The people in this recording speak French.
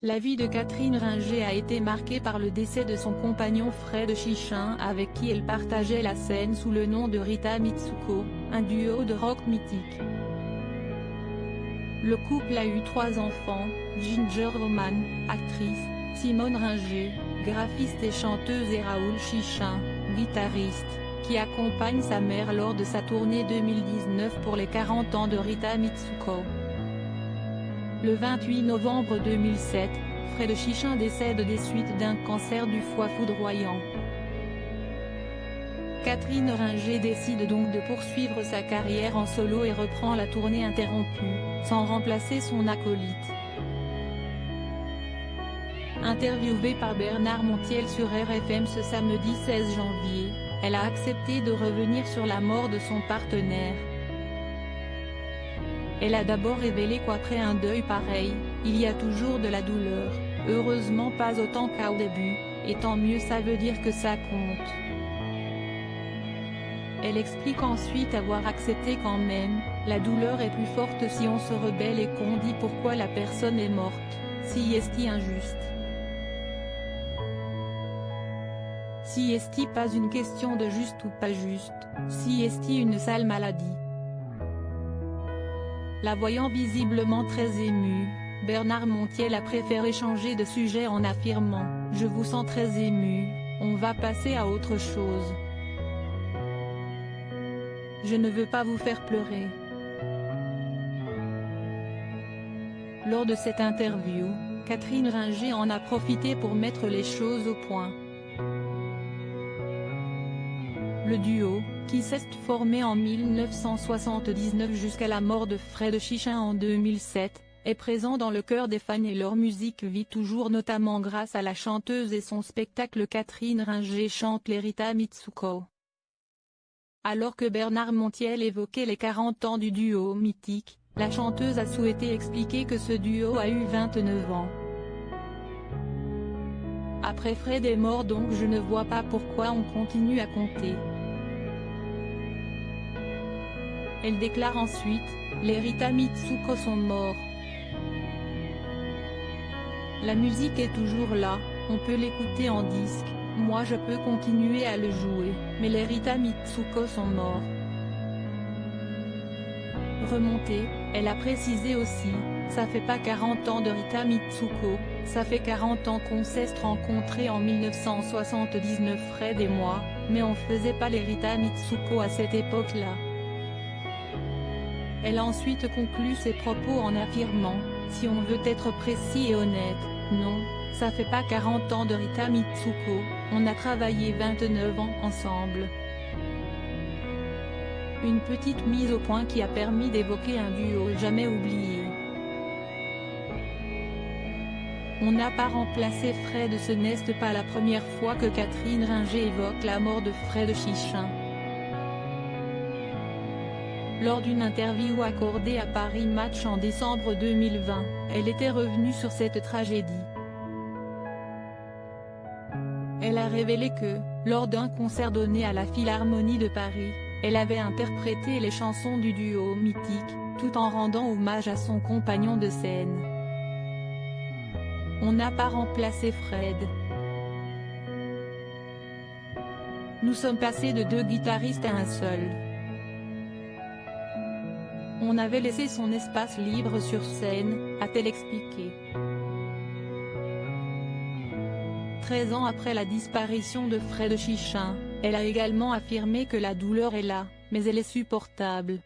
La vie de Catherine Ringer a été marquée par le décès de son compagnon Fred Chichin avec qui elle partageait la scène sous le nom de Rita Mitsuko, un duo de rock mythique. Le couple a eu 3 enfants, Ginger Roman, actrice, Simone Ringer, graphiste et chanteuse et Raoul Chichin, guitariste, qui accompagne sa mère lors de sa tournée 2019 pour les 40 ans de Rita Mitsuko. Le 28 novembre 2007, Fred Chichin décède des suites d'un cancer du foie foudroyant. Catherine Ringer décide donc de poursuivre sa carrière en solo et reprend la tournée interrompue, sans remplacer son acolyte. Interviewée par Bernard Montiel sur RFM ce samedi 16 janvier, elle a accepté de revenir sur la mort de son partenaire. Elle a d'abord révélé qu'après un deuil pareil, il y a toujours de la douleur, heureusement pas autant qu'au début, et tant mieux, ça veut dire que ça compte. Elle explique ensuite avoir accepté quand même, la douleur est plus forte si on se rebelle et qu'on dit pourquoi la personne est morte, si est-ce injuste. Si est-ce pas une question de juste ou pas juste, si est-ce une sale maladie. La voyant visiblement très émue, Bernard Montiel a préféré changer de sujet en affirmant « Je vous sens très émue, on va passer à autre chose. Je ne veux pas vous faire pleurer ». Lors de cette interview, Catherine Ringer en a profité pour mettre les choses au point. Le duo, qui s'est formé en 1979 jusqu'à la mort de Fred Chichin en 2007, est présent dans le cœur des fans et leur musique vit toujours notamment grâce à la chanteuse et son spectacle. Catherine Ringer chante les Rita Mitsuko. Alors que Bernard Montiel évoquait les 40 ans du duo mythique, la chanteuse a souhaité expliquer que ce duo a eu 29 ans. Après Fred est mort, donc je ne vois pas pourquoi on continue à compter. Elle déclare ensuite, les Rita Mitsuko sont morts. La musique est toujours là, on peut l'écouter en disque, moi je peux continuer à le jouer, mais les Rita Mitsuko sont morts. Remontée, elle a précisé aussi, ça fait pas 40 ans de Rita Mitsuko, ça fait 40 ans qu'on s'est rencontrés en 1979 Fred et moi, mais on faisait pas les Rita Mitsuko à cette époque-là. Elle a ensuite conclu ses propos en affirmant, si on veut être précis et honnête, non, ça fait pas 40 ans de Rita Mitsuko, on a travaillé 29 ans ensemble. Une petite mise au point qui a permis d'évoquer un duo jamais oublié. On n'a pas remplacé Fred. Ce n'est pas la première fois que Catherine Ringer évoque la mort de Fred Chichin. Lors d'une interview accordée à Paris Match en décembre 2020, elle était revenue sur cette tragédie. Elle a révélé que, lors d'un concert donné à la Philharmonie de Paris, elle avait interprété les chansons du duo mythique, tout en rendant hommage à son compagnon de scène. On n'a pas remplacé Fred. Nous sommes passés de 2 guitaristes à un seul. On avait laissé son espace libre sur scène, a-t-elle expliqué. 13 ans après la disparition de Fred Chichin, elle a également affirmé que la douleur est là, mais elle est supportable.